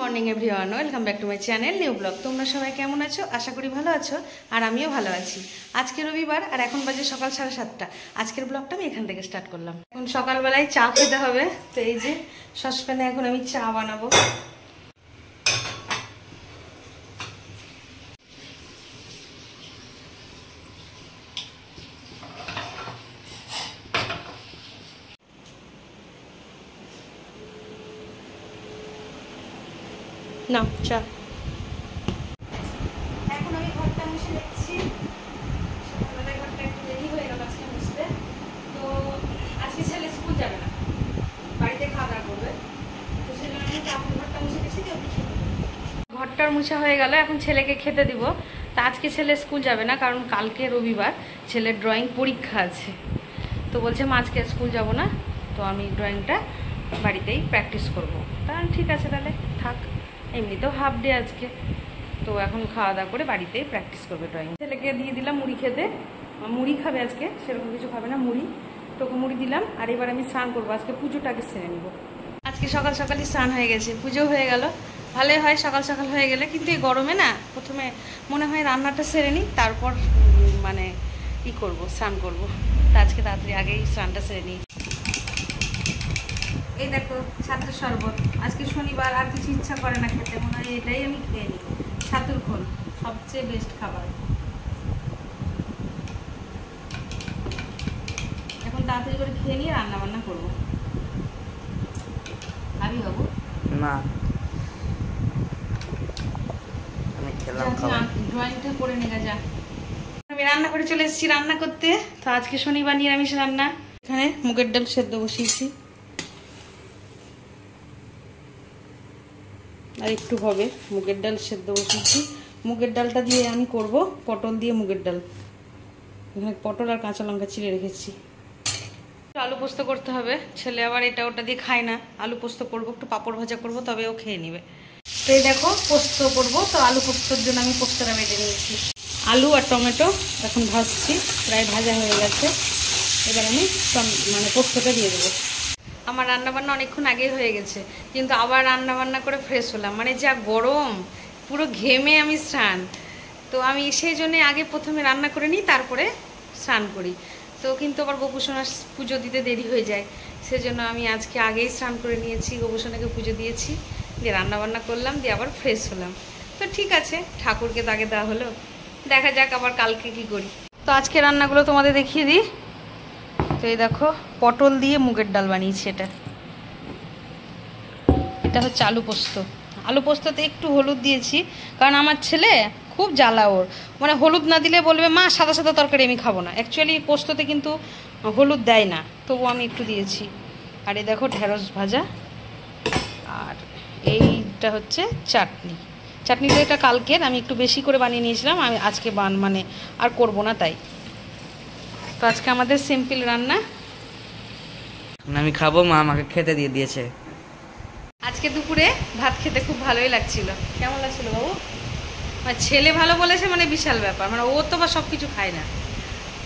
Morning everyone, welcome back to my channel new blog. তোমরা সবাই কেমন আছো? আশা করি ভালো আছো, আর আমিও ভালো আছি। আজকে রবিবার আর এখন বাজে সকাল 7:30। আজকের ব্লগটা আমি এখান থেকে স্টার্ট করলাম। এখন সকালবেলায় চা খেতে হবে, তো এই যে সসপ্যানে এখন আমি চা বানাবো। না চা এখন আমি ঘরটা মুছে দেখছি। সকালবেলায় ঘরটা একটু দেরি হয়ে গেল আজকে মুছতে। তো আজকে ছেলে স্কুল যাবে না, বাড়িতে খাওয়া দাওয়া করবে, তো সেজন্য আমি ঘরটা মুছে গেছি। ঘরটার মুছা হয়ে গেল, এখন ছেলেকে খেতে দিব। তা আজকে ছেলে স্কুল যাবে না, কারণ কালকে রবিবার, ছেলের ড্রয়িং পরীক্ষা আছে। তো বলছে মা আজকে স্কুল যাব না, তো আমি ড্রয়িংটা বাড়িতেই প্র্যাকটিস করবো। তা ঠিক আছে, তাহলে থাক, এমনিতেও হাফ ডে আজকে, তো এখন খাওয়া দাওয়া করে বাড়িতেই প্র্যাকটিস করবে ড্রয়িং। ছেলেকে দিয়ে দিলাম মুড়ি খেতে, মুড়ি খাবে আজকে, সেরকম কিছু খাবে না, মুড়ি। তোকে মুড়ি দিলাম, আর এবার আমি স্নান করবো। আজকে পুজোটাকে সেরে নিব। আজকে সকাল সকালই স্নান হয়ে গেছে, পুজো হয়ে গেল। ভালোই হয় সকাল সকাল হয়ে গেলে, কিন্তু এই গরমে না প্রথমে মনে হয় রান্নাটা সেরে নিই, তারপর মানে ই করব, স্নান করব। তা আজকে তাড়াতাড়ি আগেই স্নানটা সেরে নিই। এই দেখো ছাতুর শরবত, আজকে শনিবার, আর কিছু ইচ্ছা করে না খেতে, মনে হয় এটাই আমি খেয়ে নিই। ছাতুর খোল সবচেয়ে বেস্ট খাবার। এখন তাড়াতাড়ি করে খেয়ে নিয়ে রান্না বান্না করবো। আমি হবো না, আমি খেলাম খাবার। ড্রয়িংটা করে নিয়ে যা। আমি রান্না করে চলে এসেছি রান্না করতে। তো আজকে শনিবার নিরামিষ রান্না। এখানে মুগের ডাল সেদ্ধ বসিয়েছি, আর একটু হবে। মুগের ডাল সেদ্ধ বসিয়েছি, মুগের ডালটা দিয়ে আমি করব পটল দিয়ে মুগের ডাল। এখানে পটল আর কাঁচা লঙ্কা চিড়ে রেখেছি। আলু পোস্ত করতে হবে, ছেলে আবার এটা ওটা দিয়ে খায় না। আলু পোস্ত করবো, একটু পাঁপড় ভাজা করবো, তবে ও খেয়ে নেবে। তো এই দেখো পোস্ত করবো, তো আলু পোস্তর জন্য আমি পোস্তটা বেটে নিয়েছি। আলু আর টমেটো এখন ভাজছি, প্রায় ভাজা হয়ে গেছে। এবার আমি মানে পোস্তটা দিয়ে দেবো। আমার রান্নাবান্না অনেকক্ষণ আগেই হয়ে গেছে, কিন্তু আবার রান্নাবান্না করে ফ্রেশ হলাম। মানে যা গরম, পুরো ঘেমে আমি স্নান। তো আমি সেই জন্যে আগে প্রথমে রান্না করে নিই, তারপরে স্নান করি। তো কিন্তু আবার গোপুসোনার পুজো দিতে দেরি হয়ে যায়, সেজন্য আমি আজকে আগেই স্নান করে নিয়েছি, গোপুসোনাকে পুজো দিয়েছি, দিয়ে রান্নাবান্না করলাম, দিয়ে আবার ফ্রেশ হলাম। তো ঠিক আছে, ঠাকুরকে তো আগে দেওয়া হলো, দেখা যাক আবার কালকে কি করি। তো আজকে রান্নাগুলো তোমাদের দেখিয়ে দিই। তো এই দেখো পটল দিয়ে মুগের ডাল বানিয়েছি। এটা হচ্ছে আলু পোস্ত। আলু পোস্ততে একটু হলুদ দিয়েছি, কারণ আমার ছেলে খুব জ্বালা, ওর মানে হলুদ না দিলে বলবে মা সাদা সাদা তরকারি আমি খাবো না। অ্যাকচুয়ালি পোস্ততে কিন্তু হলুদ দেয় না, তবু আমি একটু দিয়েছি। আর এই দেখো ঢেঁড়স ভাজা, আর এইটা হচ্ছে চাটনি। চাটনিটা এটা কালকের, আমি একটু বেশি করে বানিয়ে নিয়েছিলাম, আমি আজকে মানে আর করব না, তাই। তো আজকে আমাদের সিম্পল রান্না। আমি খাবো, মা আমাকে খেতে দিয়ে দিয়েছে। আজকে দুপুরে ভাত খেতে খুব ভালোই লাগছিল। কেমন লাগছিল বাবু? মানে ছেলে ভালো বলেছে মানে বিশাল ব্যাপার, মানে ও তো বা সব কিছু খায় না,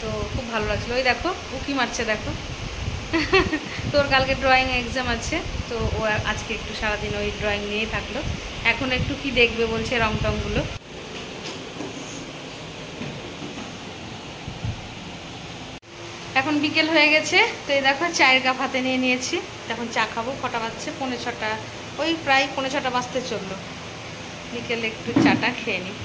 তো খুব ভালো লাগছিলো। ওই দেখো উকি মারছে, দেখো। তোর কালকে ড্রয়িং এক্সাম আছে, তো ও আজকে একটু সারাদিন ওই ড্রয়িং নিয়েই থাকলো। এখন একটু কি দেখবে বলছে, রং টংগুলো। এখন বিকেল হয়ে গেছে, তো এই দেখো চায়ের কাপ হাতে নিয়ে নিয়েছি। এখন চা খাবো। কটা বাজছে? 5:45, ওই প্রায় 5:45 বাজতে চললো। বিকেলে একটু চাটা খেয়ে নিই।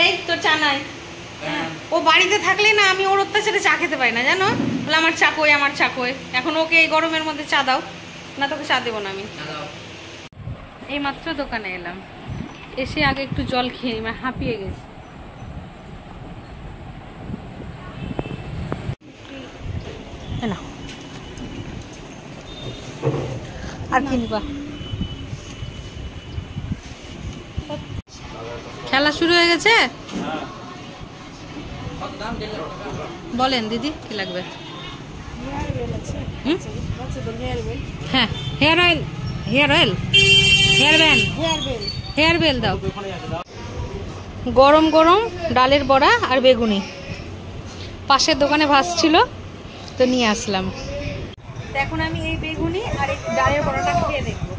এই তো চা নাই। ও বাড়িতে থাকলে না আমি ওর অত্যাচারে চা খেতে পারি না, জানো? বলে আমার চা কই, আমার চা কই। এখন ওকে এই গরমের মধ্যে চা দাও, না তোকে চা দেবো না আমি। এই মাত্র দোকানে এলাম, এসে আগে একটু জল খেয়ে মানে হাঁপিয়ে গেছি। না আর কি নিবা? খেলা শুরু হয়ে গেছে। বলেন দিদি কি লাগবে? হ্যাঁ, hair oil, hair oil, hair band, hair bell দাও। গরম গরম ডালের বড়া আর বেগুনি পাশের দোকানে ভাসছিল, তো নিয়ে আসলাম। তো এখন আমি এই বেগুনি আর এই ডালের বড়াটা খেয়ে দেখবো।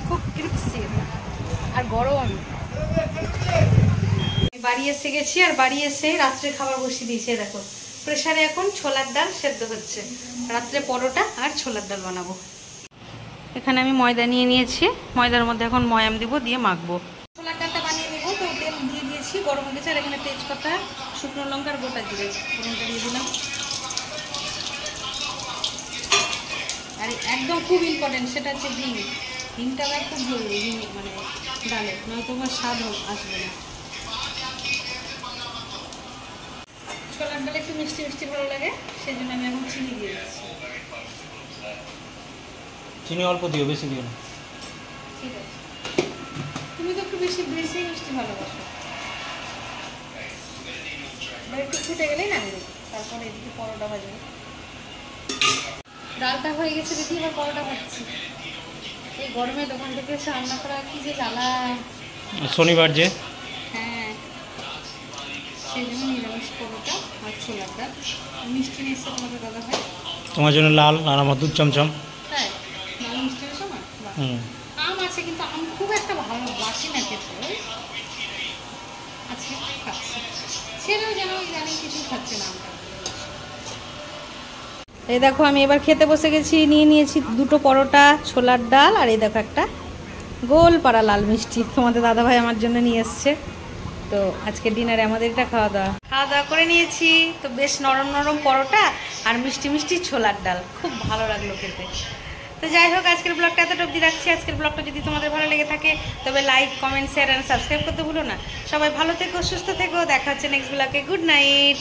খুব ক্রিপসি আর গরম। বাড়ি এসে গেছি, আর বাড়ি এসে রাত্রে খাবার বসিয়ে দিয়েছি। দেখো প্রেসারে এখন ছোলার ডাল সেদ্ধ হচ্ছে, রাত্রে পরোটা আর ছোলার ডাল বানাবো। এখানে আমি ময়দা নিয়ে নিয়েছি, ময়দার মধ্যে এখন ময়াম দিব, দিয়ে মাখবো। ছোলার ডালটা বানিয়ে নেবো। তো তেল দিয়ে দিয়েছি, গরম হয়ে গেছে। আর এখানে তেজপাতা, শুকনো লঙ্কা আর গোটা জিরে ফোড়নটা দিয়ে দিলাম। আর একদম খুব ইম্পর্টেন্ট সেটা হচ্ছে হিং। হিংটা আবার খুব জরুরি, হিং মানে ডালে, নয়তো আমার স্বাদ আসবে না। ছোলার ডালে একটু মিষ্টি মিষ্টি ভালো লাগে, সেই জন্য আমি এখন চিনি দিয়ে দিচ্ছি। চিনি অল্প দিও, বেশি দিও না। ঠিক আছে, তুমি তো একটু বেশি বেশি মিষ্টি ভালোবাসো। এবার একটু ফুটে গেলেই না দেবো, তারপরে এদিকে পরোটা ভাজবো। ডালটা হয়ে গেছে, দেখি এবার পরোটা ভাজছি। এই গরমে দোকান থেকে এসে রান্না করা কি যে জ্বালা। শনিবার যে, হ্যাঁ, সেই জন্য নিরামিষ পরোটা আর ছোলার ডাল। মিষ্টি নিয়ে এসছে তোমাদের দাদা ভাই, তোমার জন্য লাল আর আমার দুধ চমচম। তাই ভালো মিষ্টি এসো না। আম আছে, কিন্তু আম খুব একটা ভালোবাসি না খেতে। আজকে খাচ্ছি, ছেলেও যেন ইদানিং কিছু খাচ্ছে না আমটা। এই দেখো আমি এবার খেতে বসে গেছি। নিয়ে নিয়েছি দুটো পরোটা, ছোলার ডাল, আর এই দেখো একটা গোল পাড়া লাল মিষ্টি তোমাদের দাদাভাই আমার জন্য নিয়ে এসছে। তো আজকে ডিনারে আমাদের এটা খাওয়া দাওয়া করে নিয়েছি। তো বেশ নরম নরম পরোটা আর মিষ্টি মিষ্টি ছোলার ডাল, খুব ভালো লাগলো খেতে। তো যাই হোক, আজকের ব্লগটা এতটা অবধি রাখছি। আজকের ব্লগটা যদি তোমাদের ভালো লেগে থাকে তবে লাইক, কমেন্ট, শেয়ার আর সাবস্ক্রাইব করতে ভুলো না। সবাই ভালো থেকো, সুস্থ থেকো, দেখা হচ্ছে নেক্সট ব্লগে। Good night.